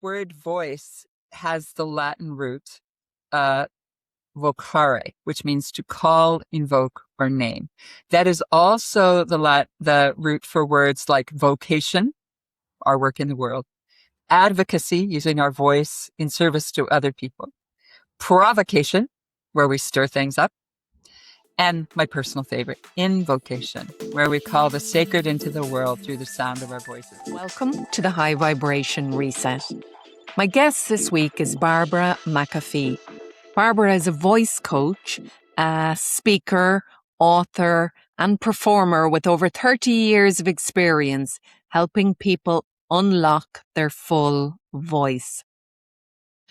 word voice has the Latin root uh, vocare, which means to call, invoke, or name. That is also the root for words like vocation, our work in the world, advocacy, using our voice in service to other people, provocation, where we stir things up, and my personal favorite, invocation, where we call the sacred into the world through the sound of our voices. Welcome to the High Vibration Reset. My guest this week is Barbara McAfee. Barbara is a voice coach, a speaker, author, and performer with over 30 years of experience helping people unlock their full voice.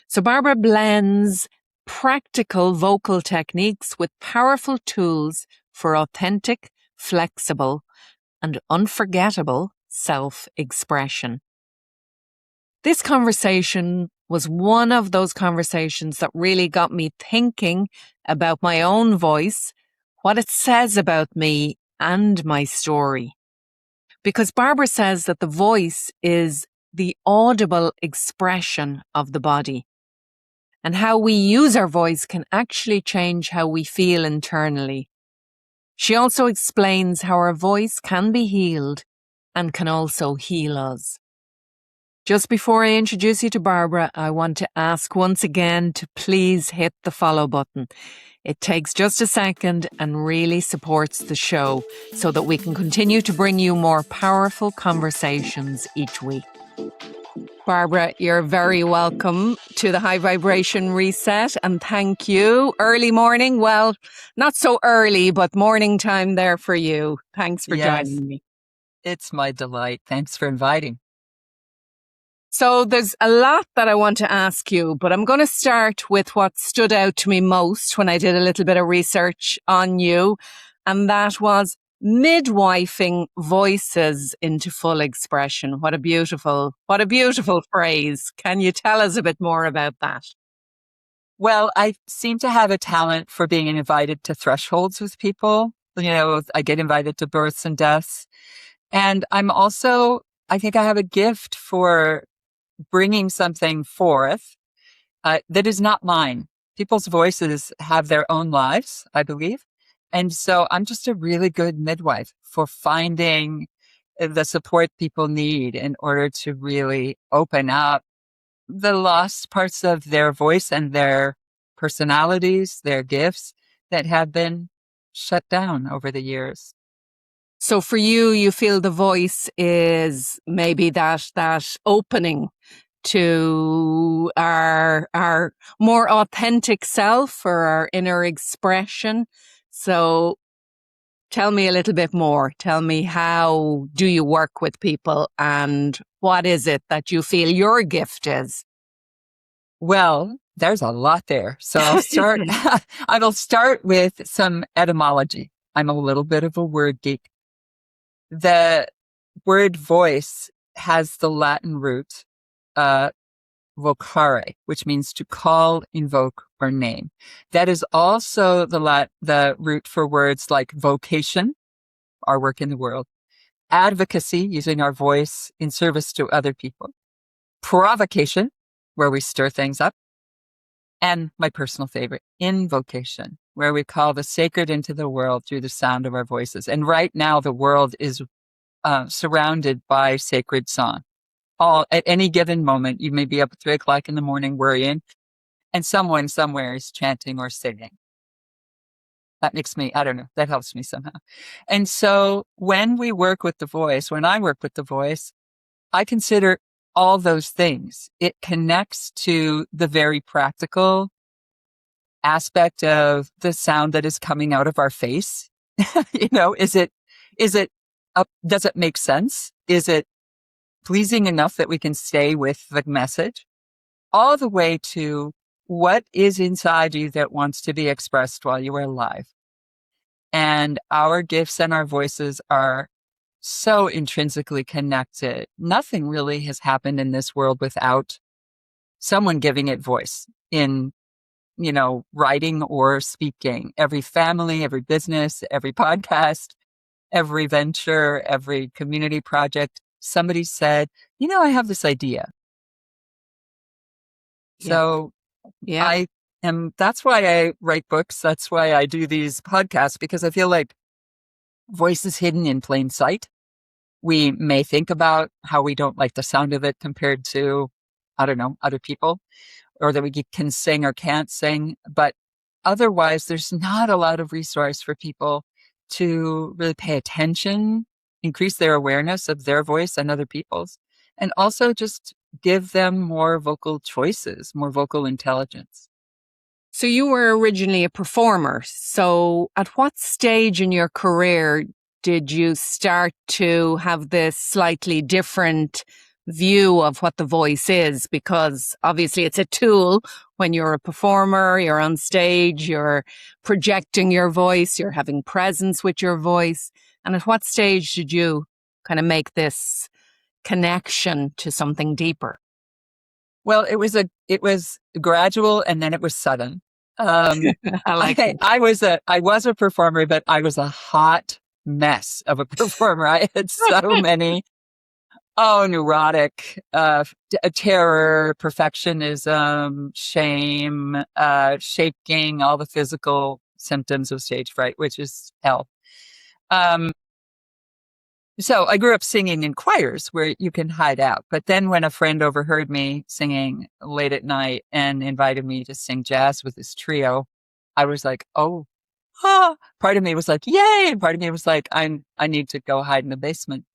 So Barbara blends practical vocal techniques with powerful tools for authentic, flexible, and unforgettable self-expression. This conversation was one of those conversations that really got me thinking about my own voice, what it says about me and my story. Because Barbara says that the voice is the audible expression of the body, and how we use our voice can actually change how we feel internally. She also explains how our voice can be healed and can also heal us. Just before I introduce you to Barbara, I want to ask once again to please hit the follow button. It takes just a second and really supports the show so that we can continue to bring you more powerful conversations each week. Barbara, you're very welcome to the High Vibration Reset, and thank you. Early morning, well, not so early, but morning time there for you. Thanks for joining me. It's my delight. Thanks for inviting. So there's a lot that I want to ask you, but I'm going to start with what stood out to me most when I did a little bit of research on you, and that was midwifing voices into full expression. What a beautiful phrase. Can you tell us a bit more about that? Well, I seem to have a talent for being invited to thresholds with people. You know, I get invited to births and deaths. And I think I have a gift for bringing something forth that is not mine. People's voices have their own lives, I believe. And so I'm just a really good midwife for finding the support people need in order to really open up the lost parts of their voice and their personalities, their gifts that have been shut down over the years. So for you, you feel the voice is maybe that opening to our more authentic self or our inner expression. So tell me a little bit more. Tell me, how do you work with people and what is it that you feel your gift is? Well, there's a lot there. So I will start with some etymology. I'm a little bit of a word geek. The word voice has the Latin root, vocare, which means to call, invoke, or name. That is also the root for words like vocation, our work in the world, advocacy, using our voice in service to other people, provocation, where we stir things up, and my personal favorite, invocation, where we call the sacred into the world through the sound of our voices. And right now, the world is surrounded by sacred song. At any given moment, you may be up at 3:00 in the morning worrying, and someone somewhere is chanting or singing. That that helps me somehow. And so when I work with the voice, I consider all those things. It connects to the very practical aspect of the sound that is coming out of our face. Does it make sense? Is it pleasing enough that we can stay with the message? All the way to what is inside you that wants to be expressed while you are alive. And our gifts and our voices are so intrinsically connected. Nothing really has happened in this world without someone giving it voice in, writing or speaking. Every family, every business, every podcast, every venture, every community project, somebody said, I have this idea. Yeah. So Yeah. that's why I write books. That's why I do these podcasts, because I feel like voice is hidden in plain sight. We may think about how we don't like the sound of it compared to, I don't know, other people, or that we can sing or can't sing. But otherwise, there's not a lot of resource for people to really pay attention, increase their awareness of their voice and other people's, and also just give them more vocal choices, more vocal intelligence. So you were originally a performer. So at what stage in your career did you start to have this slightly different view of what the voice is? Because obviously it's a tool. When you're a performer, you're on stage, you're projecting your voice, you're having presence with your voice. And at what stage did you kind of make this connection to something deeper? Well, it was gradual, and then it was sudden. I like that. I was a performer, but I was a hot mess of a performer. I had so many, neurotic, terror, perfectionism, shame, shaking, all the physical symptoms of stage fright, which is hell. So I grew up singing in choirs where you can hide out. But then when a friend overheard me singing late at night and invited me to sing jazz with this trio, I was like, oh, part of me was like, yay. And part of me was like, I need to go hide in the basement.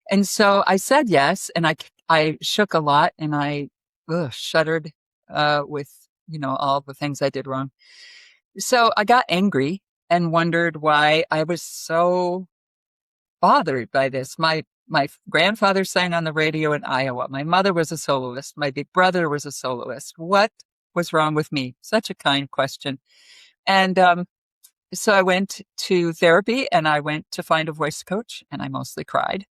And so I said yes. And I shook a lot, and I shuddered, with, all the things I did wrong. So I got angry and wondered why I was so bothered by this. My grandfather sang on the radio in Iowa. My mother was a soloist. My big brother was a soloist. What was wrong with me? Such a kind question. And so I went to therapy, and I went to find a voice coach, and I mostly cried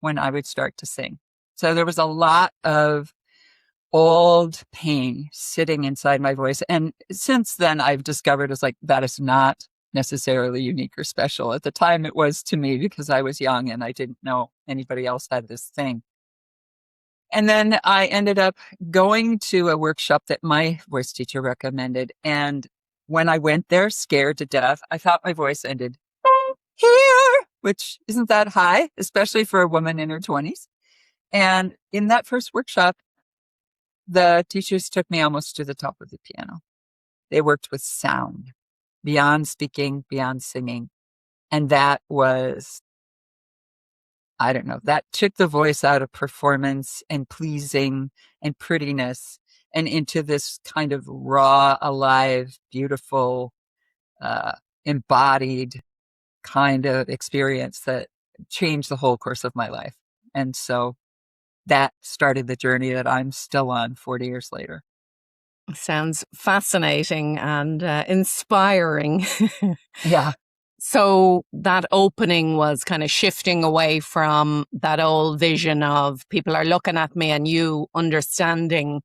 when I would start to sing. So there was a lot of old pain sitting inside my voice. And since then, I've discovered that is not necessarily unique or special. At the time, it was to me because I was young and I didn't know anybody else had this thing. And then I ended up going to a workshop that my voice teacher recommended. And when I went there, scared to death, I thought my voice ended here, which isn't that high, especially for a woman in her 20s. And in that first workshop, the teachers took me almost to the top of the piano. They worked with sound, beyond speaking, beyond singing. And that was, I don't know, that took the voice out of performance and pleasing and prettiness and into this kind of raw, alive, beautiful, embodied kind of experience that changed the whole course of my life. And so that started the journey that I'm still on 40 years later. Sounds fascinating and inspiring. Yeah. So that opening was kind of shifting away from that old vision of people are looking at me, and you understanding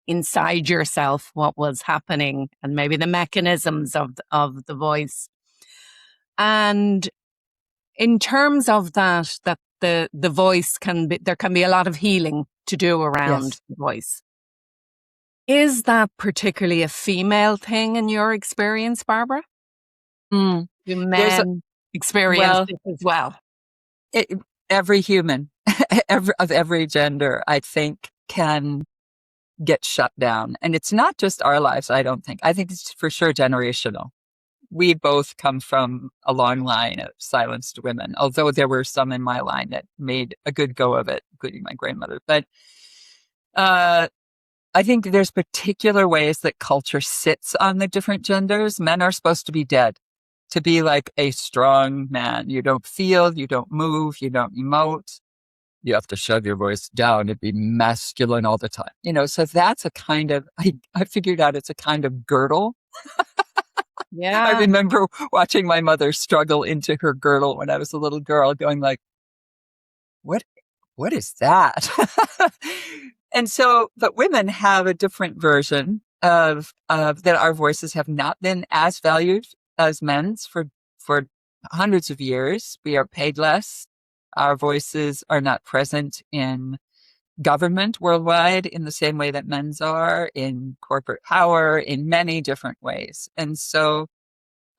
inside yourself what was happening and maybe the mechanisms of the voice. And in terms of that the voice there can be a lot of healing to do around Yes. the voice. Is that particularly a female thing in your experience, Barbara? Mm. Do men experience this as well? Every human of every gender, I think, can get shut down. And it's not just our lives, I don't think. I think it's for sure generational. We both come from a long line of silenced women, although there were some in my line that made a good go of it, including my grandmother. But I think there's particular ways that culture sits on the different genders. Men are supposed to be dead, to be like a strong man. You don't feel, you don't move, you don't emote. You have to shove your voice down and be masculine all the time. So that's a kind of, I figured out it's a kind of girdle. Yeah. I remember watching my mother struggle into her girdle when I was a little girl, going like, what is that? And so, but women have a different version of that our voices have not been as valued as men's for hundreds of years. We are paid less. Our voices are not present in government worldwide in the same way that men's are, in corporate power, in many different ways. And so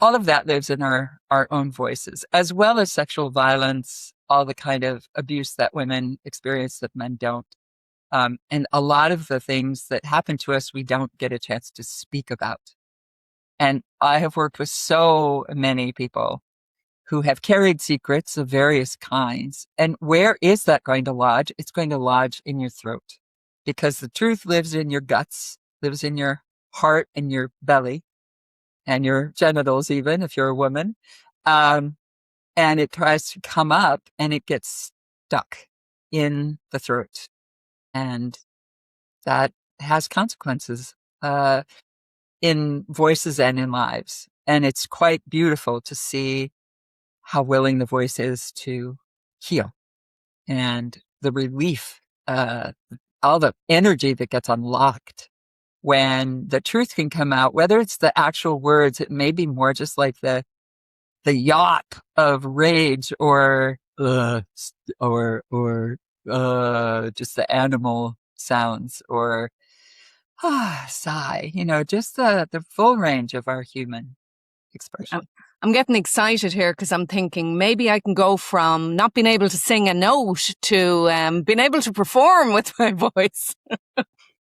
all of that lives in our own voices, as well as sexual violence, all the kind of abuse that women experience that men don't. And a lot of the things that happen to us, we don't get a chance to speak about. And I have worked with so many people who have carried secrets of various kinds. And where is that going to lodge? It's going to lodge in your throat, because the truth lives in your guts, lives in your heart and your belly and your genitals, even if you're a woman. And it tries to come up and it gets stuck in the throat. And that has consequences in voices and in lives. And it's quite beautiful to see how willing the voice is to heal, and the relief, all the energy that gets unlocked when the truth can come out, whether it's the actual words, it may be more just like the yawp of rage or just the animal sounds, or sigh, just the full range of our human expression. I'm getting excited here because I'm thinking maybe I can go from not being able to sing a note to being able to perform with my voice.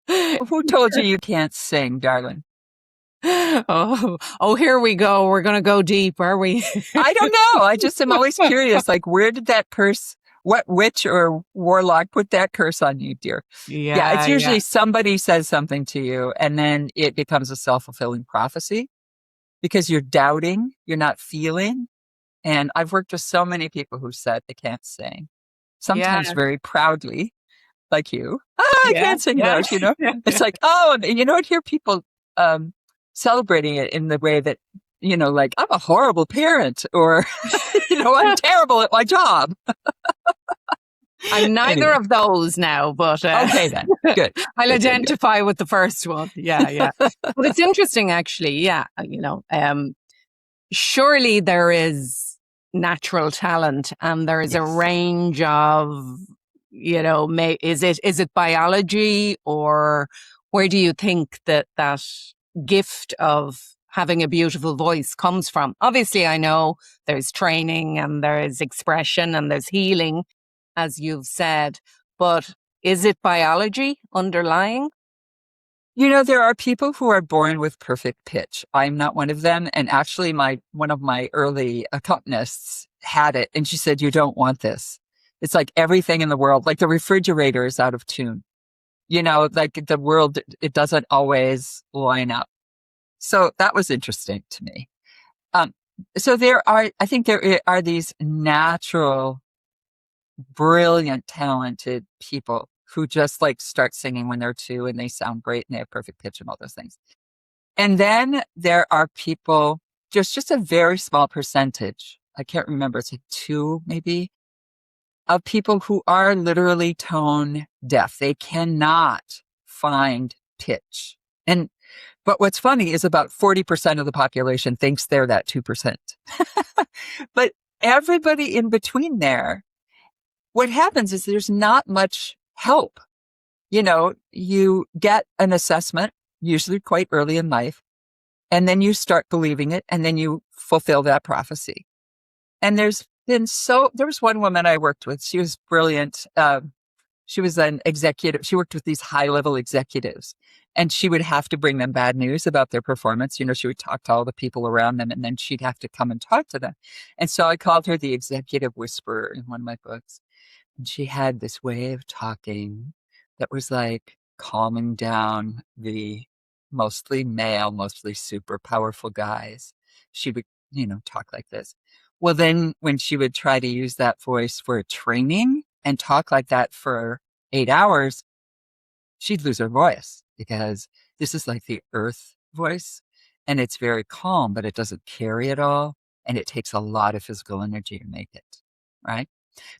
Who told you can't sing, darling? Oh, here we go. We're going to go deep, are we? I don't know. I just am always curious, like, where did that curse, what witch or warlock put that curse on you, dear? Yeah, it's usually somebody says something to you, and then it becomes a self-fulfilling prophecy because you're doubting, you're not feeling. And I've worked with so many people who said they can't sing, sometimes very proudly, like you. I can't sing those, It's like, and I'd hear people celebrating it in the way that, like, I'm a horrible parent, or, I'm terrible at my job. I'm neither of those now, but okay, then good. I'll identify with the first one. Yeah. But it's interesting, actually. Yeah, surely there is natural talent, and there is a range of, is it biology, or where do you think that gift of having a beautiful voice comes from? Obviously, I know there's training and there's expression and there's healing, as you've said, but is it biology underlying? There are people who are born with perfect pitch. I'm not one of them. And actually, one of my early accompanists had it, and she said, "You don't want this. It's like everything in the world, like the refrigerator is out of tune. Like the world, it doesn't always line up." So that was interesting to me. So I think there are these natural, brilliant, talented people who just like start singing when they're 2 and they sound great and they have perfect pitch and all those things. And then there are people, just a very small percentage, I can't remember, it's like 2 maybe, of people who are literally tone deaf. They cannot find pitch. But what's funny is about 40% of the population thinks they're that 2%. But everybody in between there, what happens is there's not much help. You get an assessment, usually quite early in life, and then you start believing it, and then you fulfill that prophecy. And there was one woman I worked with. She was brilliant. She was an executive. She worked with these high-level executives, and she would have to bring them bad news about their performance. She would talk to all the people around them, and then she'd have to come and talk to them. And so I called her the executive whisperer in one of my books. And she had this way of talking that was like calming down the mostly male, mostly super powerful guys. She would, talk like this. Well, then when she would try to use that voice for a training and talk like that for 8 hours, she'd lose her voice, because this is like the earth voice, and it's very calm, but it doesn't carry it all. And it takes a lot of physical energy to make it, right?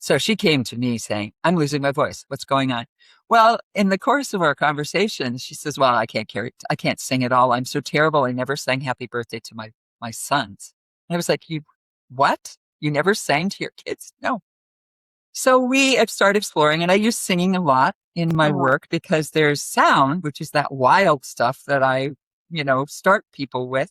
So she came to me saying, "I'm losing my voice. What's going on?" Well, in the course of our conversation, she says, "Well, I can't sing at all. I'm so terrible. I never sang happy birthday to my sons." And I was like, what? You never sang to your kids? No. So we have started exploring, and I use singing a lot. in my work because there's sound, which is that wild stuff that I, start people with.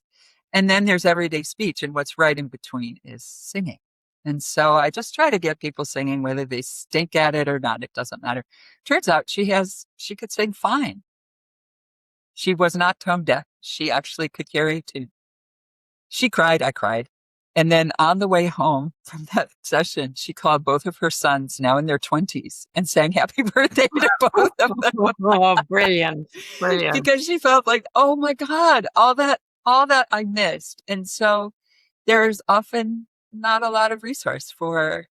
And then there's everyday speech. And what's right in between is singing. And so I just try to get people singing, whether they stink at it or not. It doesn't matter. Turns out she could sing fine. She was not tone deaf. She actually could carry a tune. She cried. I cried. And then on the way home from that session, she called both of her sons, now in their 20s, and sang happy birthday to both of them. Oh, brilliant. Brilliant. Because she felt like, oh my God, all that I missed. And so there's often not a lot of resource for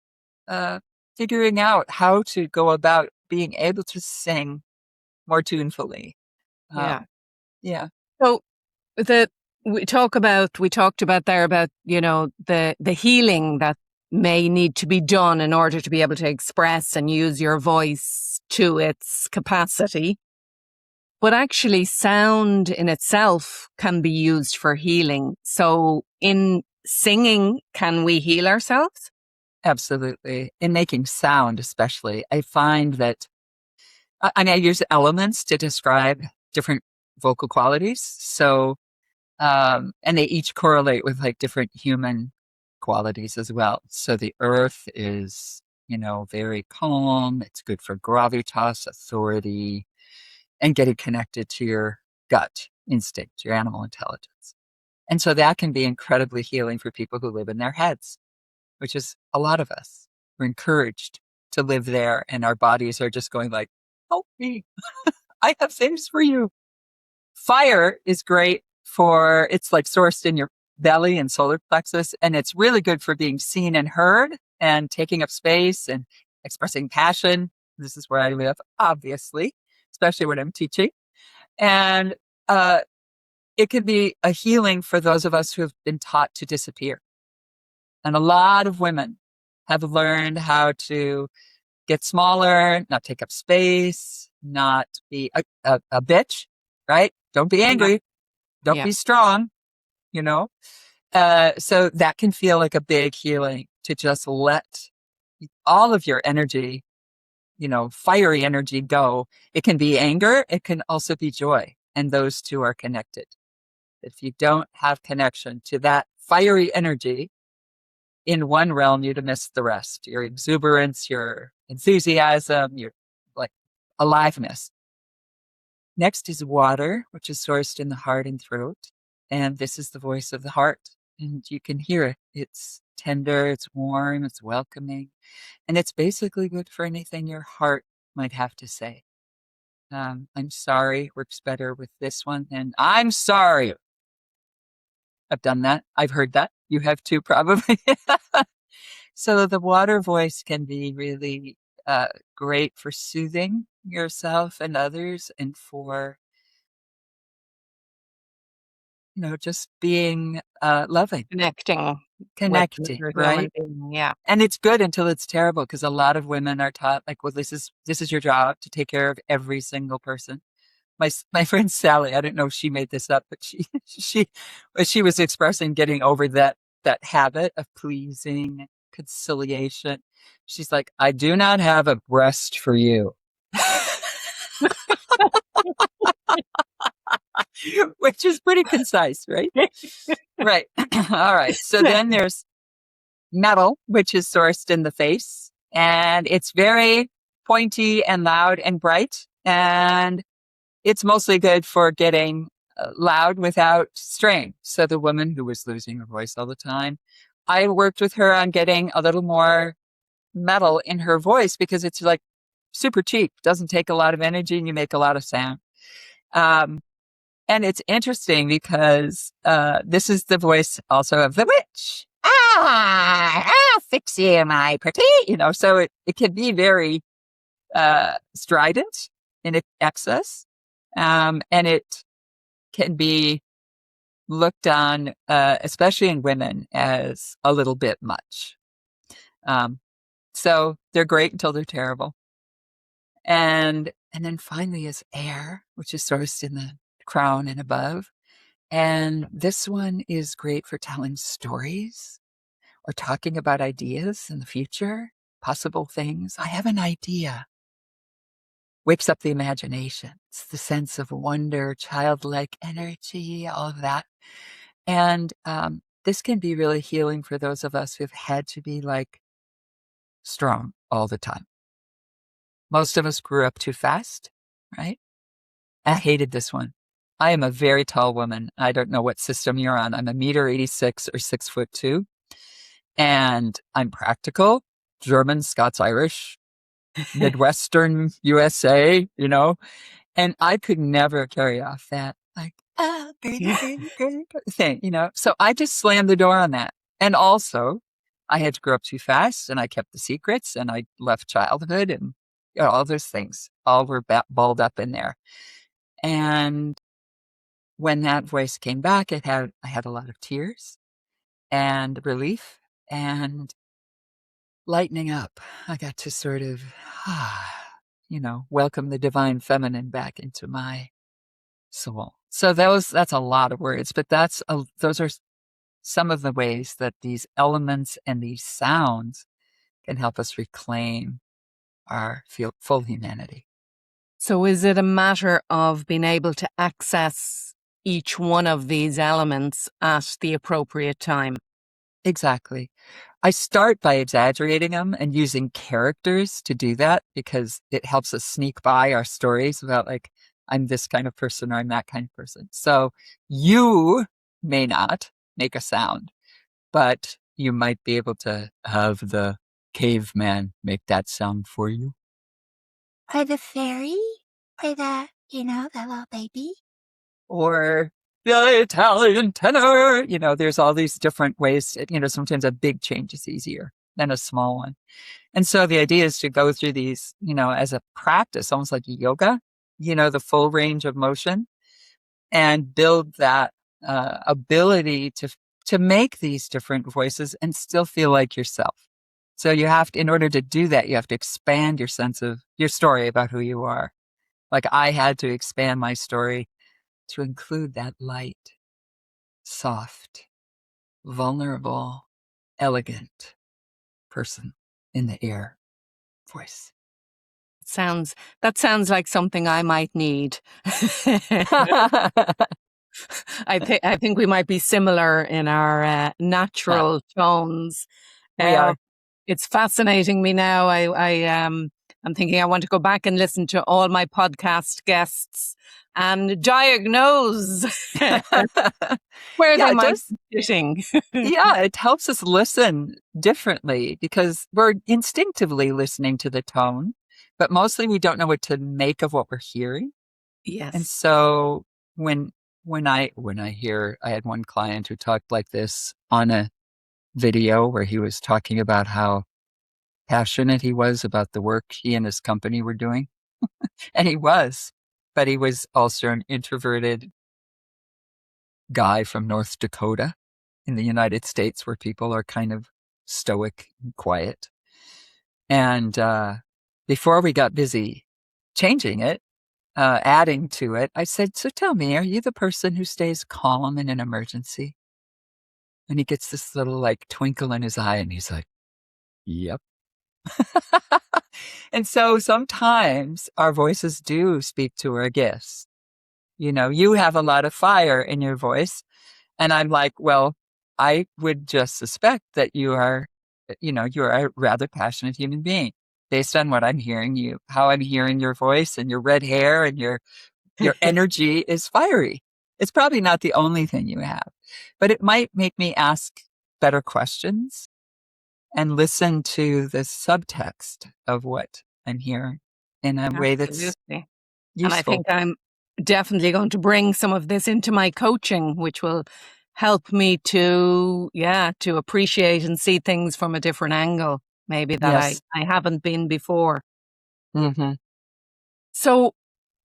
figuring out how to go about being able to sing more tunefully. Yeah. Yeah. So we talked about there about, the healing that may need to be done in order to be able to express and use your voice to its capacity. But actually sound in itself can be used for healing. So in singing, can we heal ourselves? Absolutely. In making sound, especially, I find that I use elements to describe different vocal qualities. So, and they each correlate with like different human qualities as well. So the earth is, very calm. It's good for gravitas, authority, and getting connected to your gut instinct, your animal intelligence. And so that can be incredibly healing for people who live in their heads, which is a lot of us. We're encouraged to live there, and our bodies are just going like, help me. I have things for you. Fire is great it's like sourced in your belly and solar plexus, and it's really good for being seen and heard and taking up space and expressing passion. This is where I live, obviously, especially when I'm teaching. And it can be a healing for those of us who have been taught to disappear. And a lot of women have learned how to get smaller, not take up space, not be a bitch, right? Don't be angry. Don't be strong, So that can feel like a big healing to just let all of your energy, fiery energy go. It can be anger. It can also be joy. And those two are connected. If you don't have connection to that fiery energy in one realm, you'd miss the rest. Your exuberance, your enthusiasm, your like aliveness. Next is water, which is sourced in the heart and throat. And this is the voice of the heart. And you can hear it. It's tender, it's warm, it's welcoming. And it's basically good for anything your heart might have to say. I'm sorry works better with this one than I'm sorry. I've done that. I've heard that. You have too, probably. So the water voice can be really great for soothing yourself and others, and for just being loving, connecting, right? Yeah. And it's good until it's terrible, because a lot of women are taught like, well, this is your job to take care of every single person. My friend Sally, I don't know if she made this up, but she was expressing getting over that habit of pleasing, conciliation. She's like, I do not have a breast for you. Which is pretty concise, right? Right. All right. So then there's metal, which is sourced in the face, and it's very pointy and loud and bright. And it's mostly good for getting loud without strain. So the woman who was losing her voice all the time, I worked with her on getting a little more metal in her voice, because it's like super cheap, doesn't take a lot of energy, and you make a lot of sound. And it's interesting because this is the voice also of the witch. I'll fix you, my pretty, so it can be very strident in excess. And it can be looked on, especially in women, as a little bit much. So they're great until they're terrible. And then finally is air, which is sourced in the crown and above. And this one is great for telling stories or talking about ideas in the future, possible things. I have an idea. wakes up the imagination. It's the sense of wonder, childlike energy, all of that. And this can be really healing for those of us who've had to be like strong all the time. Most of us grew up too fast, right? I hated this one. I am a very tall woman. I don't know what system you're on. I'm 1.86 or 6'2". And I'm practical, German, Scots, Irish, Midwestern USA, and I could never carry off that like, girly thing, So I just slammed the door on that. And also I had to grow up too fast and I kept the secrets and I left childhood and all those things all were balled up in there. And when that voice came back, I had a lot of tears and relief and lightening up. I got to sort of, welcome the divine feminine back into my soul. So that's a lot of words, but those are some of the ways that these elements and these sounds can help us reclaim our full humanity. So is it a matter of being able to access each one of these elements at the appropriate time? Exactly. I start by exaggerating them and using characters to do that because it helps us sneak by our stories about like, I'm this kind of person or I'm that kind of person. So you may not make a sound, but you might be able to have the caveman make that sound for you. Or the fairy? Or the little baby? Or the Italian tenor. There's all these different ways. Sometimes a big change is easier than a small one. And so the idea is to go through these, as a practice, almost like yoga, the full range of motion and build that ability to make these different voices and still feel like yourself. So you have to, in order to do that, you have to expand your sense of your story about who you are. Like I had to expand my story to include that light, soft, vulnerable, elegant person in the air voice. That sounds like something I might need. I think we might be similar in our natural tones. We are. It's fascinating me now. I'm thinking I want to go back and listen to all my podcast guests and diagnose where they might be sitting. Yeah, it helps us listen differently because we're instinctively listening to the tone, but mostly we don't know what to make of what we're hearing. Yes. And so when I had one client who talked like this on a video where he was talking about how passionate he was about the work he and his company were doing. And he was, but he was also an introverted guy from North Dakota in the United States where people are kind of stoic and quiet. And before we got busy changing it, adding to it, I said, so tell me, are you the person who stays calm in an emergency? And he gets this little like twinkle in his eye and he's like, yep. And so sometimes our voices do speak to our gifts. You have a lot of fire in your voice. And I'm like, well, I would just suspect that you are a rather passionate human being based on what I'm hearing how I'm hearing your voice and your red hair and your energy is fiery. It's probably not the only thing you have, but it might make me ask better questions and listen to the subtext of what I'm hearing in a way that's useful. And I think I'm definitely going to bring some of this into my coaching, which will help me to appreciate and see things from a different angle, maybe that I haven't been before. Mm-hmm. So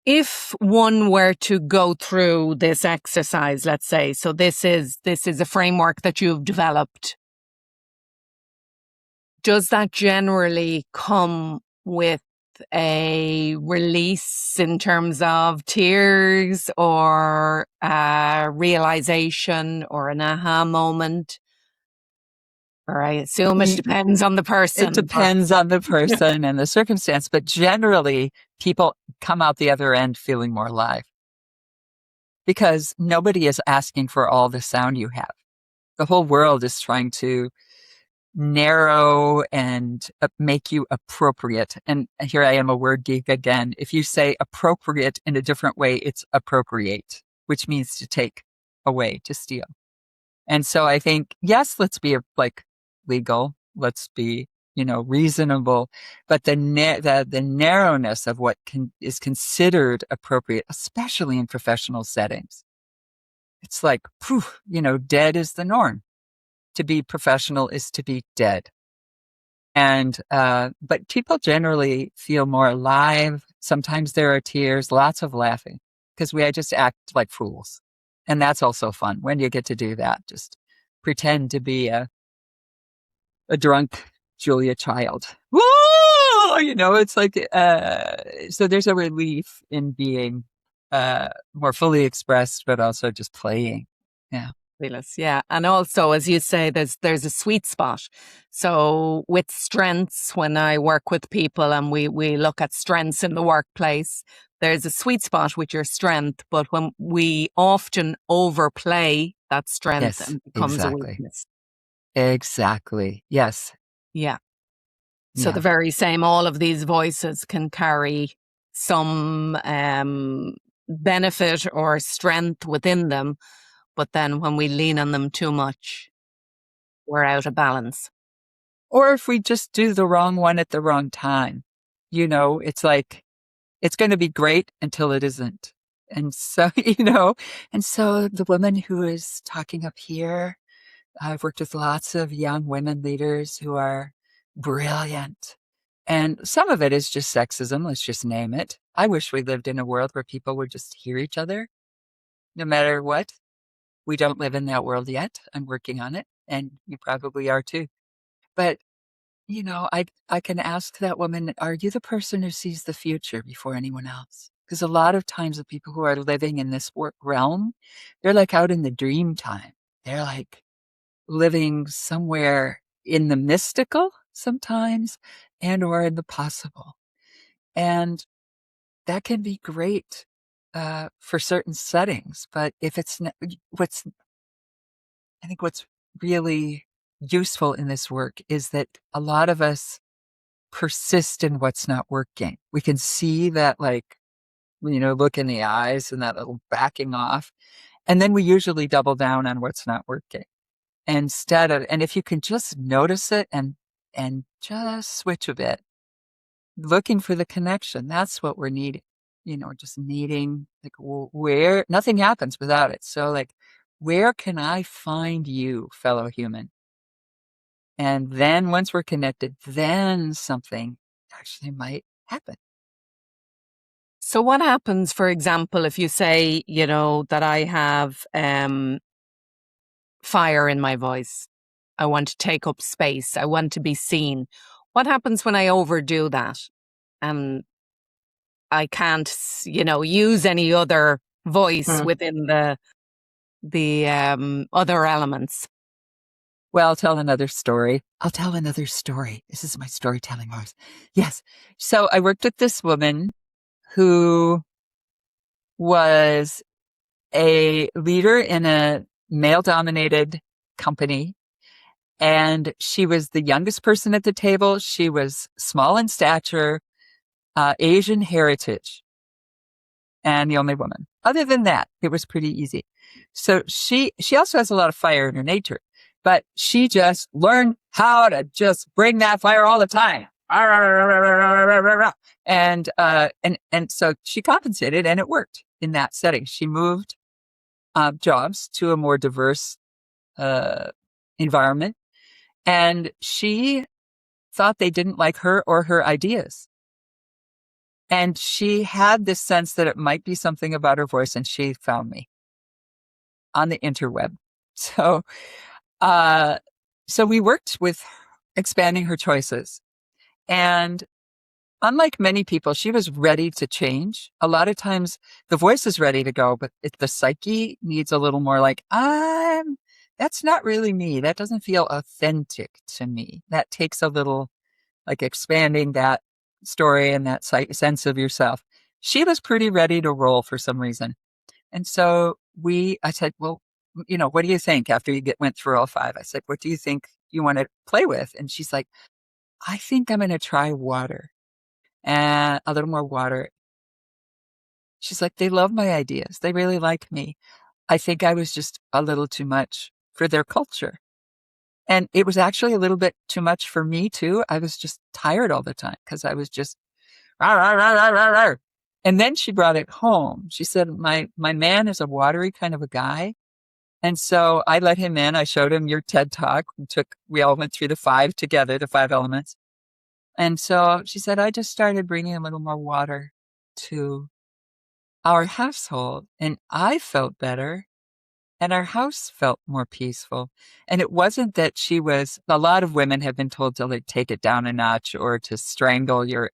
if one were to go through this exercise, let's say, so this is a framework that you've developed, does that generally come with a release in terms of tears or a realization or an aha moment? Or I assume it Y- depends on the It person. depends on the person and the circumstance, but generally people come out the other end feeling more alive because nobody is asking for all the sound you have. The whole world is trying to narrow and make you appropriate. And here I am, a word geek again. If you say appropriate in a different way, it's appropriate, which means to take away, to steal. And so I think, yes, let's be like legal. Let's be, reasonable. But the narrowness of what is considered appropriate, especially in professional settings, it's like, dead is the norm. To be professional is to be dead. And, but people generally feel more alive. Sometimes there are tears, lots of laughing, because we just act like fools. And that's also fun when you get to do that. Just pretend to be a drunk Julia Child. Woo! It's like, so there's a relief in being, more fully expressed, but also just playing. Yeah. Fabulous. Yeah. And also, as you say, there's a sweet spot. So with strengths, when I work with people and we look at strengths in the workplace, there's a sweet spot with your strength. But when we often overplay that strength Yes, and it becomes a exactly. weakness. Exactly. Yes. Yeah. So Yeah. the very same, all of these voices can carry some benefit or strength within them. But then when we lean on them too much, we're out of balance. Or if we just do the wrong one at the wrong time, it's like, it's going to be great until it isn't. And so, and so the woman who is talking up here, I've worked with lots of young women leaders who are brilliant. And some of it is just sexism. Let's just name it. I wish we lived in a world where people would just hear each other no matter what. We don't live in that world yet. I'm working on it. And you probably are too. But I can ask that woman, are you the person who sees the future before anyone else? Because a lot of times the people who are living in this work realm, they're like out in the dream time. They're like living somewhere in the mystical sometimes and or in the possible. And that can be great for certain settings. But if it's I think what's really useful in this work is that a lot of us persist in what's not working. We can see that, like, look in the eyes and that little backing off. And then we usually double down on what's not working and if you can just notice it and just switch a bit, looking for the connection, that's what we're needing, just needing, like, where nothing happens without it. So, like, where can I find you, fellow human? And then once we're connected, then something actually might happen. So what happens, for example, if you say, that I have fire in my voice, I want to take up space, I want to be seen. What happens when I overdo that and I can't, use any other voice within the other elements? Well, I'll tell another story. This is my storytelling voice. Yes. So I worked with this woman who was a leader in a male-dominated company, and she was the youngest person at the table. She was small in stature, Asian heritage, and the only woman. Other than that, it was pretty easy. So she also has a lot of fire in her nature, but she just learned how to just bring that fire all the time. And so she compensated, and it worked in that setting. She moved jobs to a more diverse environment, and she thought they didn't like her or her ideas. And she had this sense that it might be something about her voice, and she found me on the interweb. So, so we worked with expanding her choices. And unlike many people, she was ready to change. A lot of times the voice is ready to go, but the psyche needs a little more, like, I'm that's not really me. That doesn't feel authentic to me. That takes a little like expanding that story and that sense of yourself. She was pretty ready to roll for some reason. And so I said, well, what do you think after you went through all 5? I said, what do you think you want to play with? And she's like, I think I'm going to try water and a little more water. She's like, they love my ideas. They really like me. I think I was just a little too much for their culture. And it was actually a little bit too much for me too. I was just tired all the time because I was just rah, rah, rah, rah, rah, rah. And then she brought it home. She said, my man is a watery kind of a guy. And so I let him in. I showed him your TED talk. We all went through the 5 together, the 5 elements. And so she said, I just started bringing a little more water to our household, and I felt better, and our house felt more peaceful. And it wasn't that a lot of women have been told to like take it down a notch or to strangle your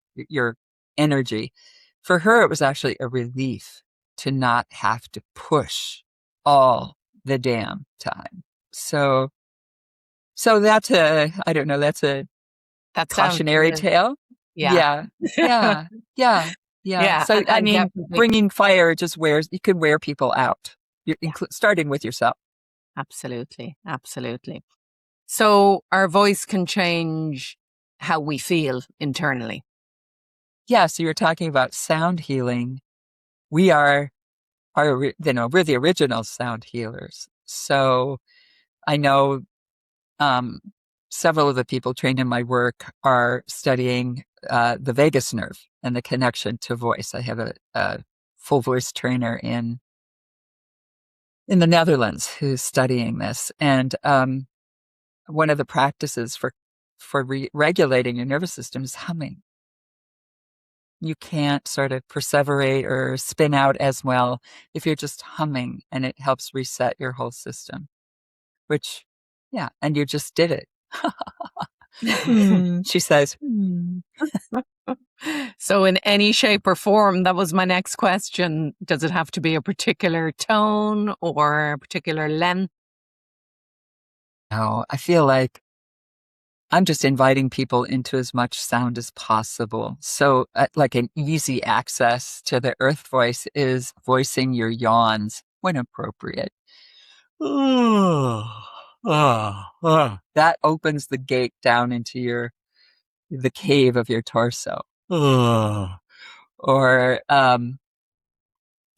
energy. For her, it was actually a relief to not have to push all the damn time. So that's I don't know, that's a That sounds cautionary good. tale. Yeah. Yeah. Yeah. So, I And mean, definitely. bringing fire you could wear people out, Yeah. starting with yourself. Absolutely. Absolutely. So our voice can change how we feel internally. Yeah. So you're talking about sound healing. We we're the original sound healers. So I know, several of the people trained in my work are studying the vagus nerve and the connection to voice. I have a full voice trainer in the Netherlands who's studying this. And one of the practices for regulating your nervous system is humming. You can't sort of perseverate or spin out as well if you're just humming, and it helps reset your whole system, which, yeah, and you just did it. She says, So in any shape or form, that was my next question. Does it have to be a particular tone or a particular length? No, I feel like I'm just inviting people into as much sound as possible. So, like an easy access to the earth voice is voicing your yawns when appropriate. That opens the gate down into the cave of your torso. Or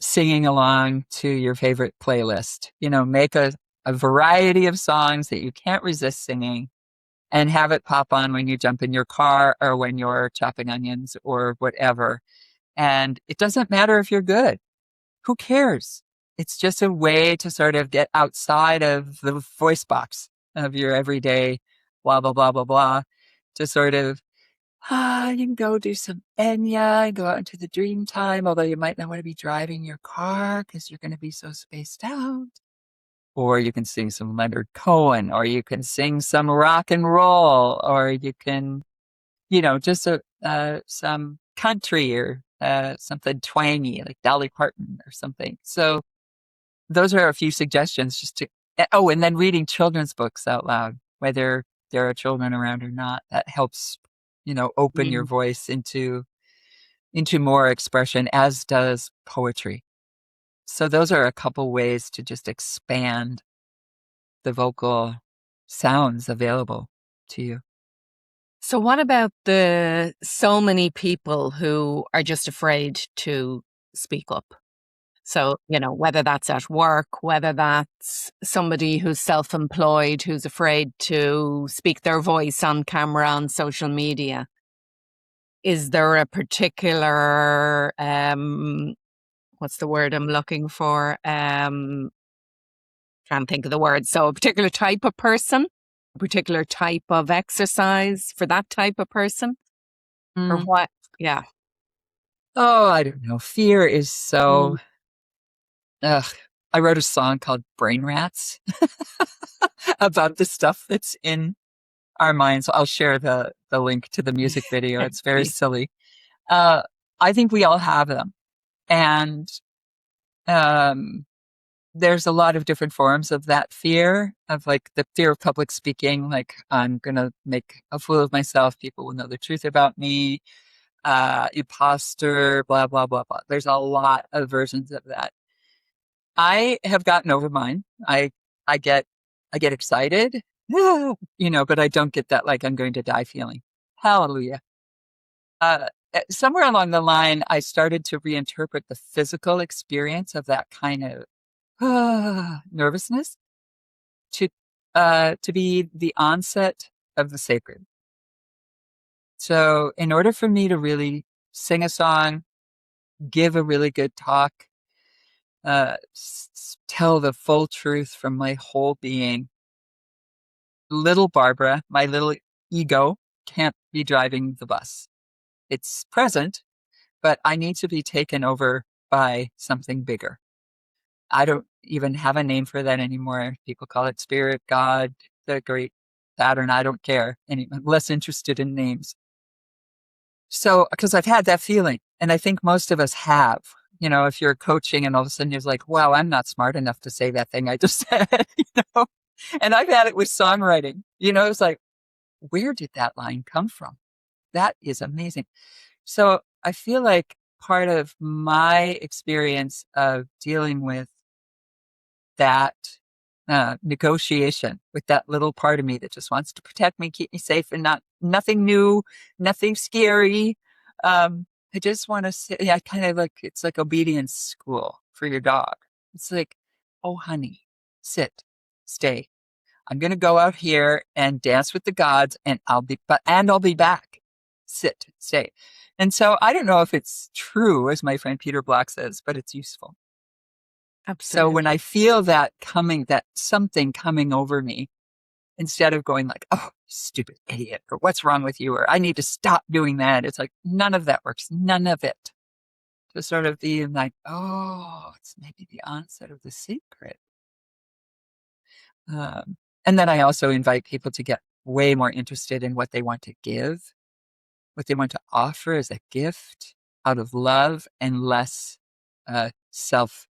singing along to your favorite playlist. Make a variety of songs that you can't resist singing and have it pop on when you jump in your car or when you're chopping onions or whatever. And it doesn't matter if you're good. Who cares? It's just a way to sort of get outside of the voice box of your everyday blah, blah, blah, blah, blah, to sort of, you can go do some Enya and go out into the dream time, although you might not want to be driving your car because you're going to be so spaced out. Or you can sing some Leonard Cohen, or you can sing some rock and roll, or you can, just some country or something twangy like Dolly Parton or something. So those are a few suggestions just to, and then reading children's books out loud, whether there are children around or not. That helps, open your voice into more expression, as does poetry. So those are a couple ways to just expand the vocal sounds available to you. So what about the so many people who are just afraid to speak up? So, whether that's at work, whether that's somebody who's self-employed, who's afraid to speak their voice on camera, on social media. Is there a particular, what's the word I'm looking for? Trying to think of the word. So a particular type of person, a particular type of exercise for that type of person? Or what? Yeah. Oh, I don't know. Fear is so. Mm. Ugh. I wrote a song called Brain Rats about the stuff that's in our minds. I'll share the link to the music video. It's very silly. I think we all have them. And there's a lot of different forms of that fear, of like the fear of public speaking, like I'm going to make a fool of myself. People will know the truth about me, imposter, blah, blah, blah, blah. There's a lot of versions of that. I have gotten over mine. I get, I get excited, but I don't get that like I'm going to die feeling. Hallelujah. Somewhere along the line, I started to reinterpret the physical experience of that kind of nervousness to be the onset of the sacred. So in order for me to really sing a song, give a really good talk, tell the full truth from my whole being, little Barbara, my little ego, can't be driving the bus. It's present, but I need to be taken over by something bigger. I don't even have a name for that anymore. People call it spirit, God, the great Saturn. I don't care. I'm less interested in names. So, because I've had that feeling, and I think most of us have. If you're coaching and all of a sudden you're like, wow, I'm not smart enough to say that thing I just said, And I've had it with songwriting. It's like, where did that line come from? That is amazing. So I feel like part of my experience of dealing with that negotiation with that little part of me that just wants to protect me, keep me safe, and nothing new, nothing scary. I just want to say, yeah, kind of like it's like obedience school for your dog. It's like, oh, honey, sit, stay. I'm going to go out here and dance with the gods, and I'll be back. Sit, stay. And so I don't know if it's true, as my friend Peter Block says, but it's useful. So when I feel that something coming over me, instead of going like, oh, stupid idiot, or what's wrong with you, or I need to stop doing that, it's like, none of that works. None of it. To sort of be like, oh, it's maybe the onset of the secret. And then I also invite people to get way more interested in what they want to give, what they want to offer as a gift out of love, and less self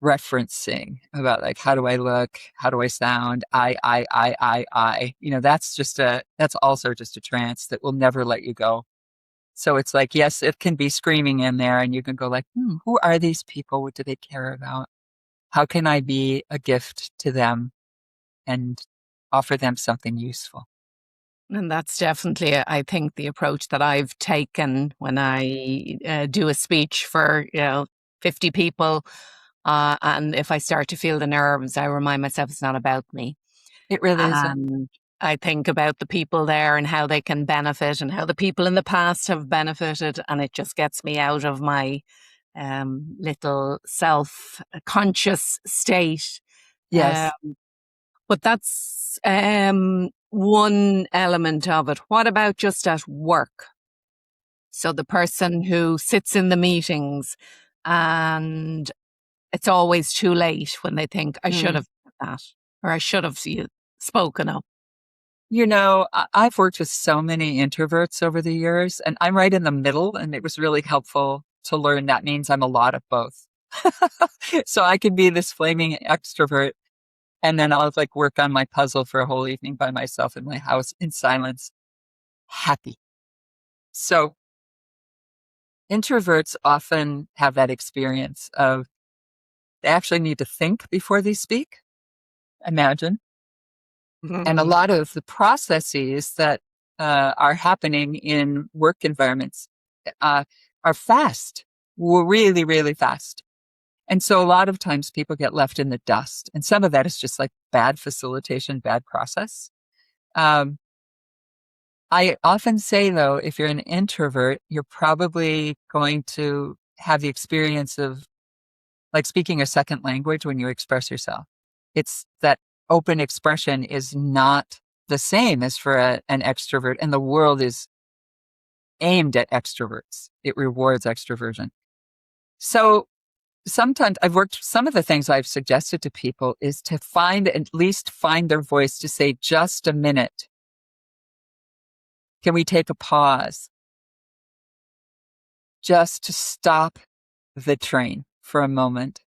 referencing about like, how do I look? How do I sound? I. That's also just a trance that will never let you go. So it's like, yes, it can be screaming in there, and you can go like, who are these people? What do they care about? How can I be a gift to them and offer them something useful? And that's definitely, I think, the approach that I've taken when I do a speech for 50 people. And if I start to feel the nerves, I remind myself it's not about me. It really isn't. And I think about the people there and how they can benefit and how the people in the past have benefited. And it just gets me out of my little self-conscious state. Yes. But that's one element of it. What about just at work? So the person who sits in the meetings and it's always too late when they think, I should have done that, or I should have spoken up. I've worked with so many introverts over the years, and I'm right in the middle, and it was really helpful to learn that means I'm a lot of both. So I could be this flaming extrovert, and then I'll like work on my puzzle for a whole evening by myself in my house in silence, happy. So introverts often have that experience of they actually need to think before they speak. Imagine. And a lot of the processes that are happening in work environments are fast, really, really fast. And so a lot of times people get left in the dust. And some of that is just like bad facilitation, bad process. I often say, though, if you're an introvert, you're probably going to have the experience of like speaking a second language when you express yourself. It's that open expression is not the same as for an extrovert, and the world is aimed at extroverts. It rewards extroversion. So sometimes some of the things I've suggested to people is to at least find their voice to say, just a minute. Can we take a pause? Just to stop the train for a moment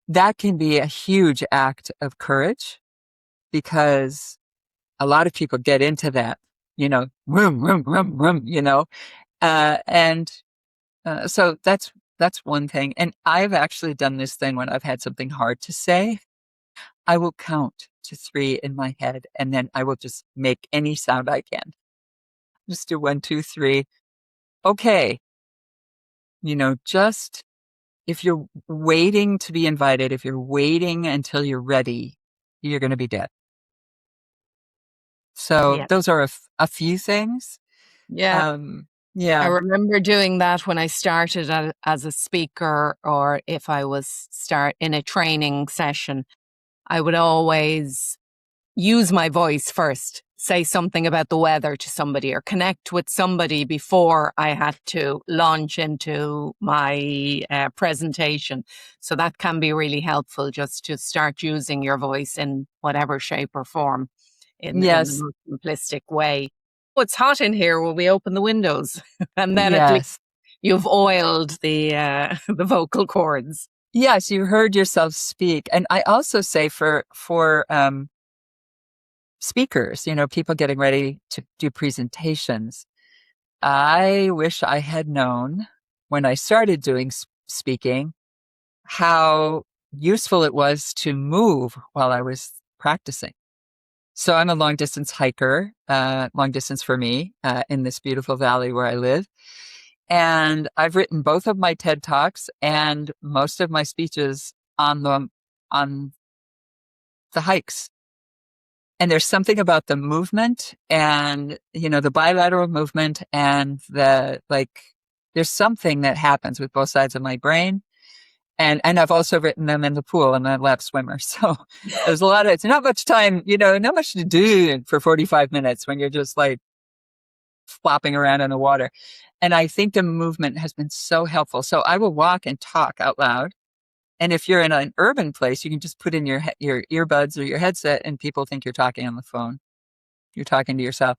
that can be a huge act of courage, because a lot of people get into that, room, room, room, room, and so that's one thing. And I've actually done this thing when I've had something hard to say. I will count to 3 in my head, and then I will just make any sound I can. Just do 1, 2, 3. Okay. Just if you're waiting to be invited, if you're waiting until you're ready, you're going to be dead. So Yeah. those are a few things. Yeah. Yeah. I remember doing that when I started as a speaker, or if I was in a training session. I would always use my voice first, say something about the weather to somebody or connect with somebody before I had to launch into my presentation. So that can be really helpful, just to start using your voice in whatever shape or form in the Yes. most simplistic way. Oh, it's hot in here. Will we open the windows? And then at least Yes. you've oiled the the vocal cords. Yes, you heard yourself speak. And I also say for speakers, people getting ready to do presentations, I wish I had known when I started doing speaking how useful it was to move while I was practicing. So I'm a long distance hiker, long distance for me, in this beautiful valley where I live. And I've written both of my TED Talks and most of my speeches on the hikes. And there's something about the movement and, the bilateral movement and there's something that happens with both sides of my brain. And I've also written them in the pool. I'm a lap swimmer. So there's it's not much time, not much to do for 45 minutes when you're just like flopping around in the water. And I think the movement has been so helpful. So I will walk and talk out loud. And if you're in an urban place, you can just put in your earbuds or your headset, and people think you're talking on the phone. You're talking to yourself.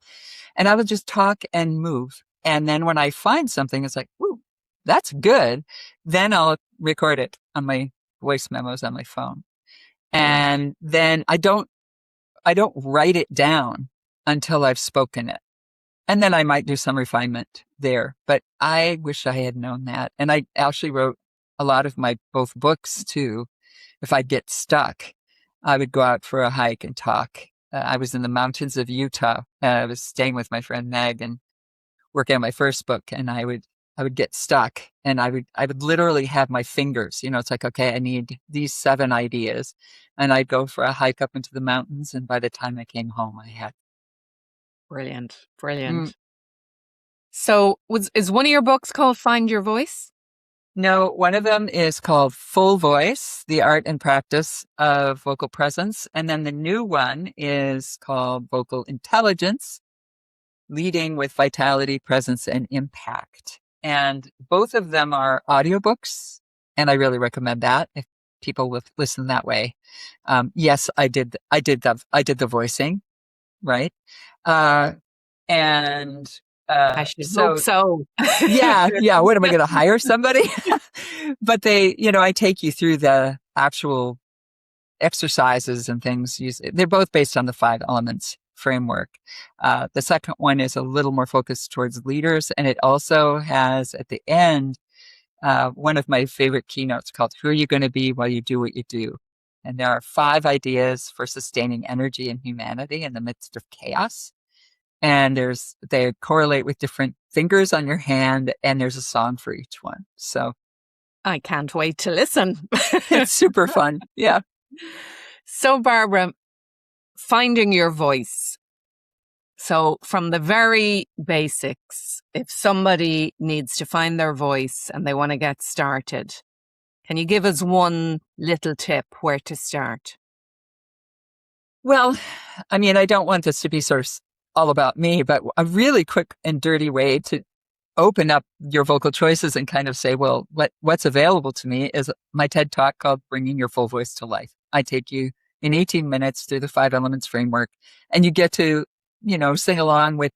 And I will just talk and move. And then when I find something, it's like, "Ooh, that's good." Then I'll record it on my voice memos on my phone. And then I don't write it down until I've spoken it. And then I might do some refinement there. But I wish I had known that. And I actually wrote a lot of my both books too. If I'd get stuck, I would go out for a hike and talk. I was in the mountains of Utah. I was staying with my friend Meg and working on my first book. And I would get stuck, and I would literally have my fingers, it's like, okay, I need these 7 ideas. And I'd go for a hike up into the mountains. And by the time I came home, I had. Brilliant. So is one of your books called Find Your Voice? No, one of them is called Full Voice, The Art and Practice of Vocal Presence. And then the new one is called Vocal Intelligence, Leading with Vitality, Presence, and Impact. And both of them are audiobooks, and I really recommend that if people will listen that way. Yes, I did the voicing, right? And I should hope so. yeah. What am I going to hire somebody? But I take you through the actual exercises and things. They're both based on the 5 elements framework. The second one is a little more focused towards leaders, and it also has at the end one of my favorite keynotes called "Who Are You Going to Be While You Do What You Do?" And there are 5 ideas for sustaining energy and humanity in the midst of chaos. And they correlate with different fingers on your hand, and there's a song for each one. So I can't wait to listen. it's super fun. Yeah. So Barbara, finding your voice. So from the very basics, if somebody needs to find their voice and they want to get started, can you give us one little tip where to start? Well, I mean, I don't want this to be sort of all about me, but a really quick and dirty way to open up your vocal choices and kind of say, well, what's available to me is my TED Talk called Bringing Your Full Voice to Life. I take you in 18 minutes through the 5 elements framework, and you get to, sing along with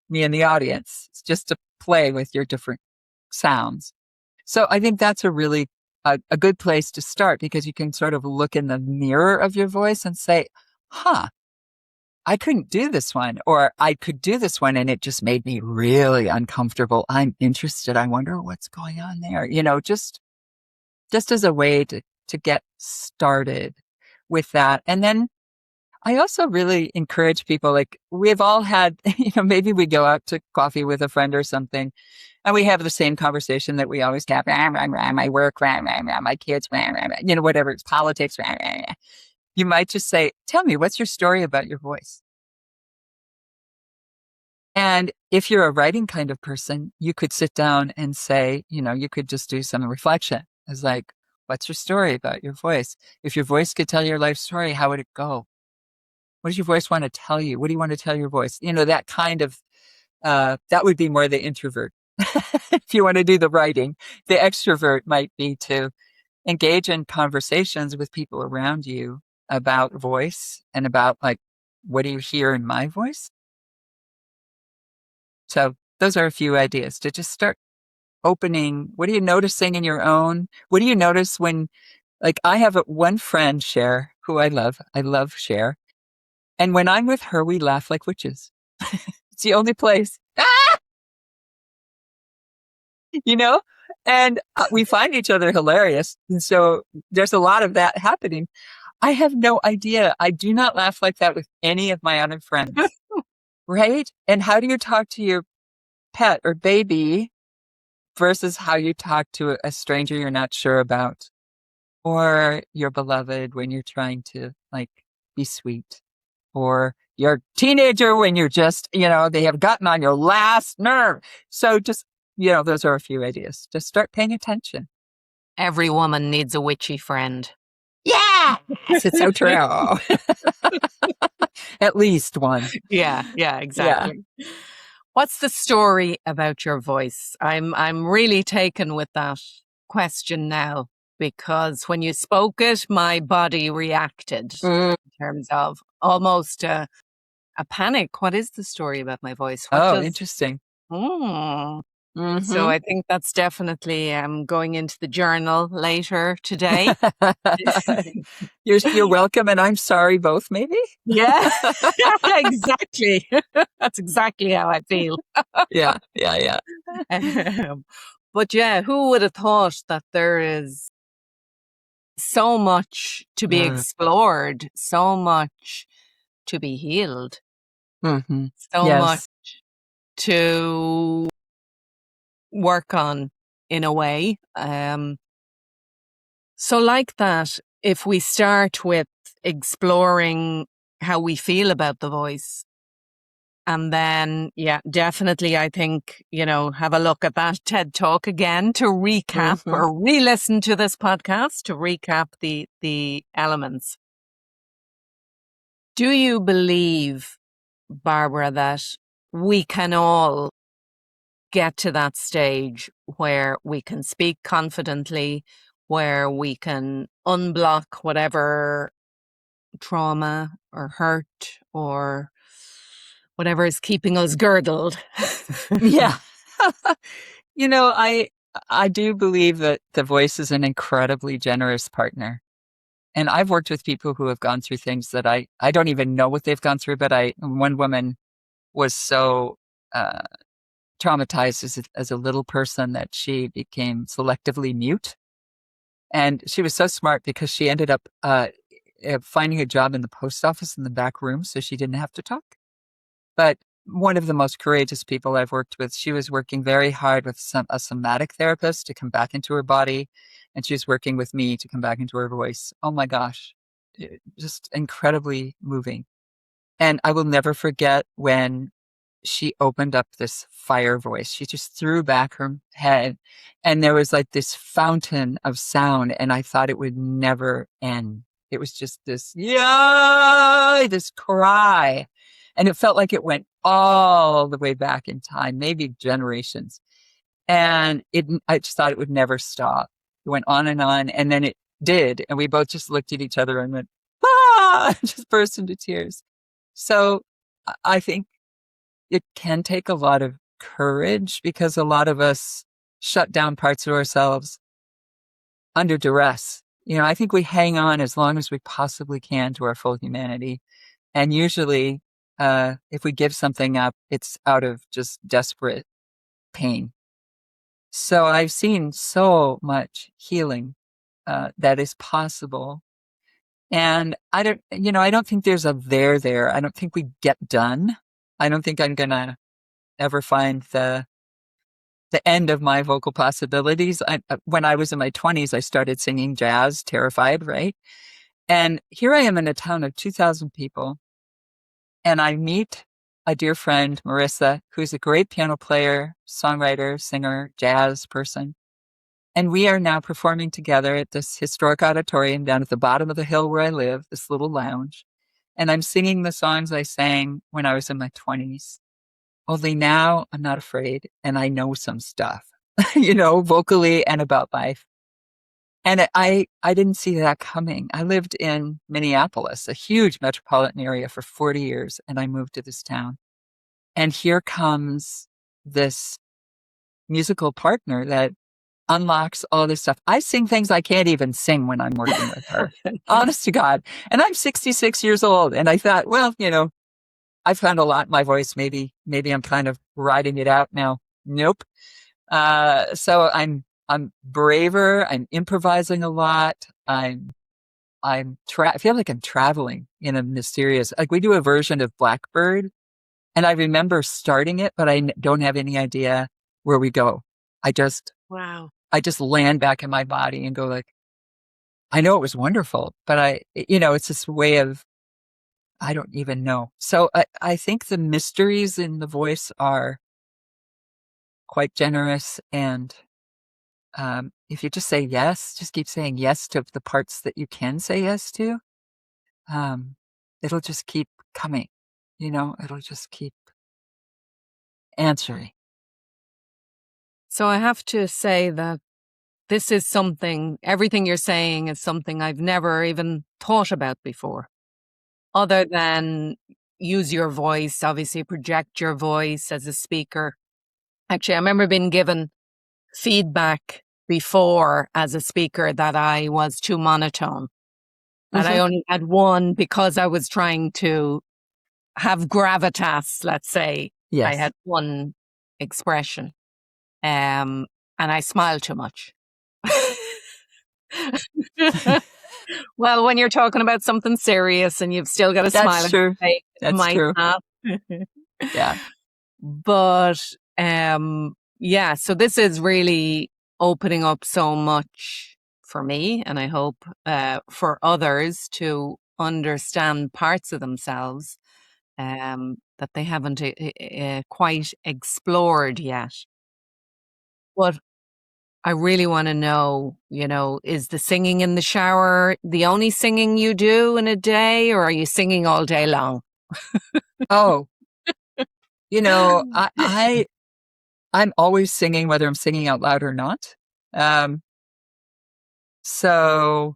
me and the audience. It's just to play with your different sounds. So I think that's a really a good place to start, because you can sort of look in the mirror of your voice and say, I couldn't do this one, or I could do this one and it just made me really uncomfortable. I'm interested. I wonder what's going on there. Just as a way to get started with that. And then I also really encourage people, like we've all had, maybe we go out to coffee with a friend or something and we have the same conversation that we always have. My work, my kids, whatever, it's politics. You might just say, tell me, what's your story about your voice? And if you're a writing kind of person, you could sit down and say, you could just do some reflection. It's like, what's your story about your voice? If your voice could tell your life story, how would it go? What does your voice want to tell you? What do you want to tell your voice? That kind of, that would be more the introvert. If you want to do the writing, the extrovert might be to engage in conversations with people around you about voice and about, like, what do you hear in my voice? So those are a few ideas to just start opening. What are you noticing in your own? What do you notice when, like, I have one friend, Ciara, who I love. I love Ciara. And when I'm with her, we laugh like witches. It's the only place. And we find each other hilarious. And so there's a lot of that happening. I have no idea. I do not laugh like that with any of my other friends. Right? And how do you talk to your pet or baby versus how you talk to a stranger you're not sure about, or your beloved when you're trying to, like, be sweet, or your teenager when you're just, they have gotten on your last nerve. So just, those are a few ideas. Just start paying attention. Every woman needs a witchy friend. Yeah, it's so true. At least one. Yeah, exactly. Yeah. What's the story about your voice? I'm really taken with that question now, because when you spoke it, my body reacted in terms of almost a panic. What is the story about my voice? Interesting. Mm-hmm. So I think that's definitely going into the journal later today. You're welcome, and I'm sorry both, maybe? Yeah, exactly. That's exactly how I feel. Yeah. But yeah, who would have thought that there is so much to be explored, so much to be healed, so much to work on in a way. So like that, if we start with exploring how we feel about the voice, and then, definitely, I think, have a look at that TED Talk again to recap or re-listen to this podcast to recap the elements. Do you believe, Barbara, that we can all get to that stage where we can speak confidently, where we can unblock whatever trauma or hurt or whatever is keeping us girdled? Yeah. I do believe that the voice is an incredibly generous partner. And I've worked with people who have gone through things that I don't even know what they've gone through, but one woman was so traumatized as a little person that she became selectively mute. And she was so smart because she ended up finding a job in the post office in the back room so she didn't have to talk. But one of the most courageous people I've worked with, she was working very hard with a somatic therapist to come back into her body. And she's working with me to come back into her voice. Oh my gosh, just incredibly moving. And I will never forget when she opened up this fire voice. She just threw back her head and there was like this fountain of sound, and I thought it would never end. It was just this, this cry. And it felt like it went all the way back in time, maybe generations. And I just thought it would never stop. It went on, and then it did. And we both just looked at each other and went, just burst into tears. So I think it can take a lot of courage, because a lot of us shut down parts of ourselves under duress. I think we hang on as long as we possibly can to our full humanity. And usually, if we give something up, it's out of just desperate pain. So I've seen so much healing that is possible. And I don't think there's a there. I don't think we get done. I don't think I'm going to ever find the end of my vocal possibilities. When I was in my 20s, I started singing jazz, terrified, right? And here I am in a town of 2,000 people. And I meet a dear friend, Marissa, who's a great piano player, songwriter, singer, jazz person. And we are now performing together at this historic auditorium down at the bottom of the hill where I live, this little lounge. And I'm singing the songs I sang when I was in my 20s. Only now I'm not afraid and I know some stuff, vocally and about life. And I didn't see that coming. I lived in Minneapolis, a huge metropolitan area, for 40 years, and I moved to this town. And here comes this musical partner that unlocks all this stuff. I sing things I can't even sing when I'm working with her. Honest to God. And I'm 66 years old. And I thought, well, I found a lot in my voice. Maybe I'm kind of riding it out now. Nope. So I'm braver. I'm improvising a lot. I feel like I'm traveling in a mysterious, like we do a version of Blackbird, and I remember starting it, but I don't have any idea where we go. I just land back in my body and go like, I know it was wonderful, but it's this way of, I don't even know. So I think the mysteries in the voice are quite generous. And if you just say yes, just keep saying yes to the parts that you can say yes to, it'll just keep coming, it'll just keep answering. So I have to say that this is everything you're saying is something I've never even thought about before, other than use your voice, obviously project your voice as a speaker. Actually, I remember being given feedback before as a speaker that I was too monotone. And I only had one because I was trying to have gravitas, let's say. Yes. I had one expression. And I smiled too much. Well, when you're talking about something serious and you've still got a smile. That's true. That's true. Yeah. But so this is really opening up so much for me, and I hope for others to understand parts of themselves that they haven't quite explored yet. But I really want to know, is the singing in the shower the only singing you do in a day, or are you singing all day long? Oh, I'm always singing, whether I'm singing out loud or not. I feel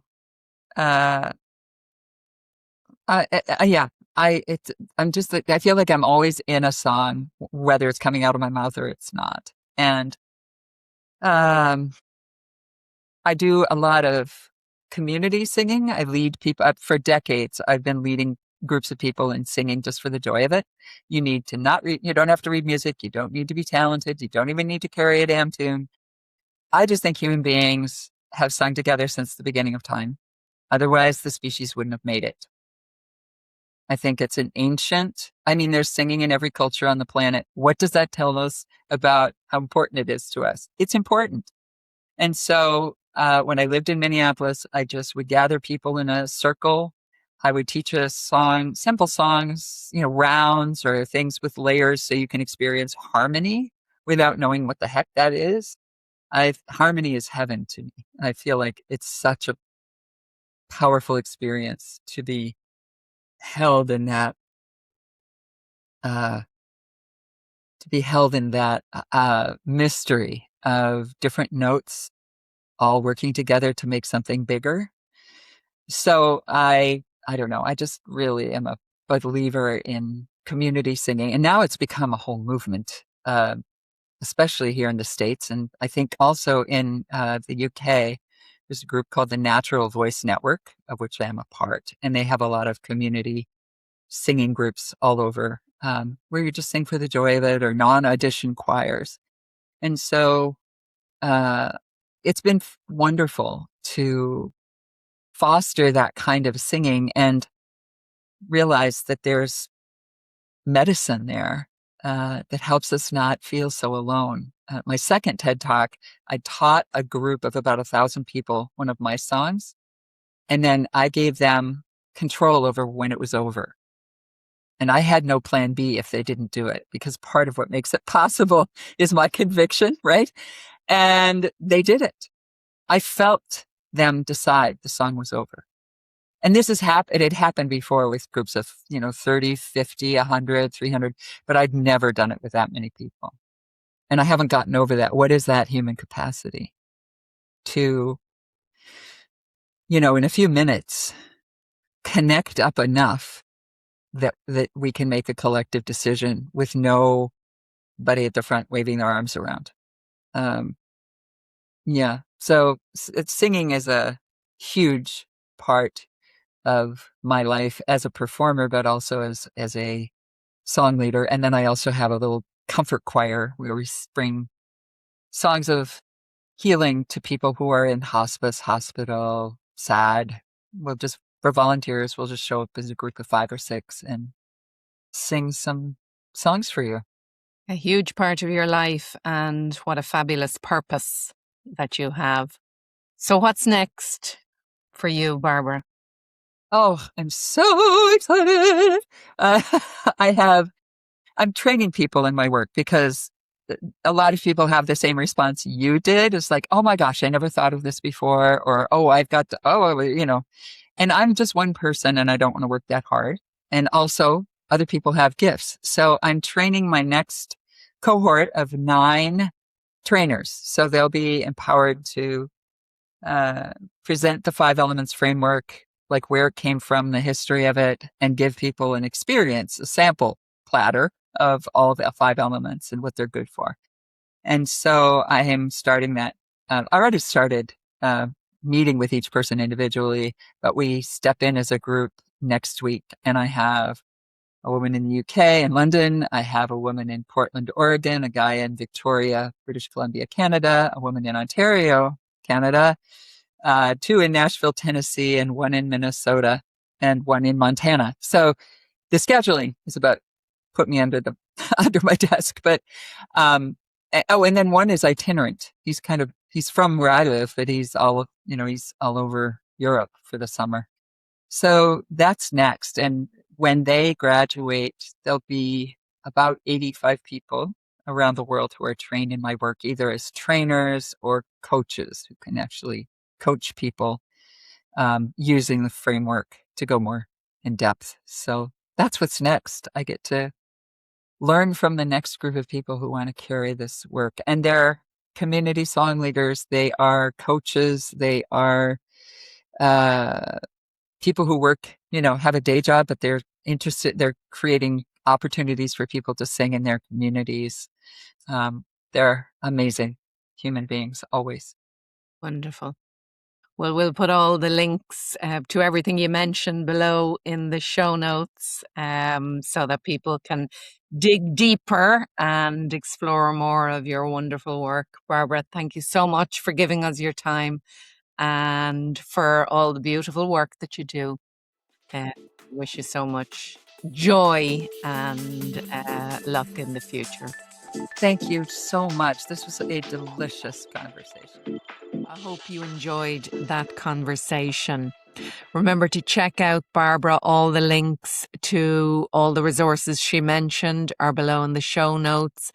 like I'm always in a song, whether it's coming out of my mouth or it's not. And I do a lot of community singing. I lead people for decades. I've been leading groups of people and singing just for the joy of it. You need to not read, you don't have to read music. You don't need to be talented. You don't even need to carry a damn tune. I just think human beings have sung together since the beginning of time. Otherwise, the species wouldn't have made it. I think it's there's singing in every culture on the planet. What does that tell us about how important it is to us? It's important. And so when I lived in Minneapolis, I just would gather people in a circle. I would teach a song, simple songs, rounds or things with layers so you can experience harmony without knowing what the heck that is. Harmony is heaven to me. I feel like it's such a powerful experience to be held in that, mystery of different notes all working together to make something bigger. So I don't know. I just really am a believer in community singing. And now it's become a whole movement, especially here in the States. And I think also in the UK, there's a group called the Natural Voice Network, of which I am a part, and they have a lot of community singing groups all over, where you just sing for the joy of it, or non-audition choirs. And so it's been wonderful to foster that kind of singing and realize that there's medicine there that helps us not feel so alone. My second TED Talk, I taught a group of about 1,000 people one of my songs, and then I gave them control over when it was over. And I had no plan B if they didn't do it, because part of what makes it possible is my conviction, right? And they did it. I felt them decide the song was over. And this has happened. It had happened before with groups of, 30, 50, 100, 300, but I'd never done it with that many people. And I haven't gotten over that. What is that human capacity to, in a few minutes, connect up enough that we can make a collective decision with nobody at the front waving their arms around. Yeah. So singing is a huge part of my life as a performer, but also as a song leader. And then I also have a little comfort choir where we bring songs of healing to people who are in hospice, hospital, sad. For volunteers, we'll just show up as a group of 5 or 6 and sing some songs for you. A huge part of your life, and what a fabulous purpose that you have. So what's next for you, Barbara? Oh, I'm so excited. I'm training people in my work, because a lot of people have the same response you did. It's like, oh my gosh, I never thought of this before. Or, and I'm just one person and I don't want to work that hard. And also other people have gifts. So I'm training my next cohort of 9 trainers. So they'll be empowered to present the 5 elements framework, like where it came from, the history of it, and give people an experience, a sample platter of all the 5 elements and what they're good for. And so I am starting that. I already started meeting with each person individually, but we step in as a group next week. And I have a woman in the UK and London. I have a woman in Portland, Oregon, a guy in Victoria, British Columbia, Canada, a woman in Ontario, Canada, 2 in Nashville, Tennessee, and 1 in Minnesota, and 1 in Montana. So the scheduling is about put me under my desk. But and then 1 is itinerant. He's from where I live, but he's all over Europe for the summer. So that's next. And when they graduate, there'll be about 85 people around the world who are trained in my work, either as trainers or coaches who can actually coach people using the framework to go more in depth. So that's what's next. I get to learn from the next group of people who want to carry this work. And they're community song leaders. They are coaches. They are people who work, have a day job, but they're interested. They're creating opportunities for people to sing in their communities. They're amazing human beings, always. Wonderful. Well, we'll put all the links to everything you mentioned below in the show notes, so that people can dig deeper and explore more of your wonderful work. Barbara, thank you so much for giving us your time and for all the beautiful work that you do. I wish you so much joy and luck in the future. Thank you so much. This was a delicious conversation. I hope you enjoyed that conversation. Remember to check out Barbara. All the links to all the resources she mentioned are below in the show notes.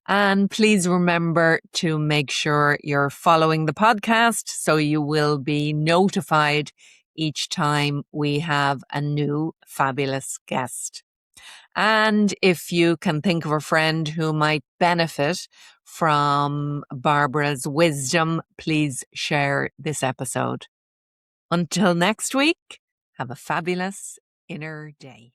And please remember to make sure you're following the podcast so you will be notified each time we have a new fabulous guest. And if you can think of a friend who might benefit from Barbara's wisdom, please share this episode. Until next week, have a fabulous inner day.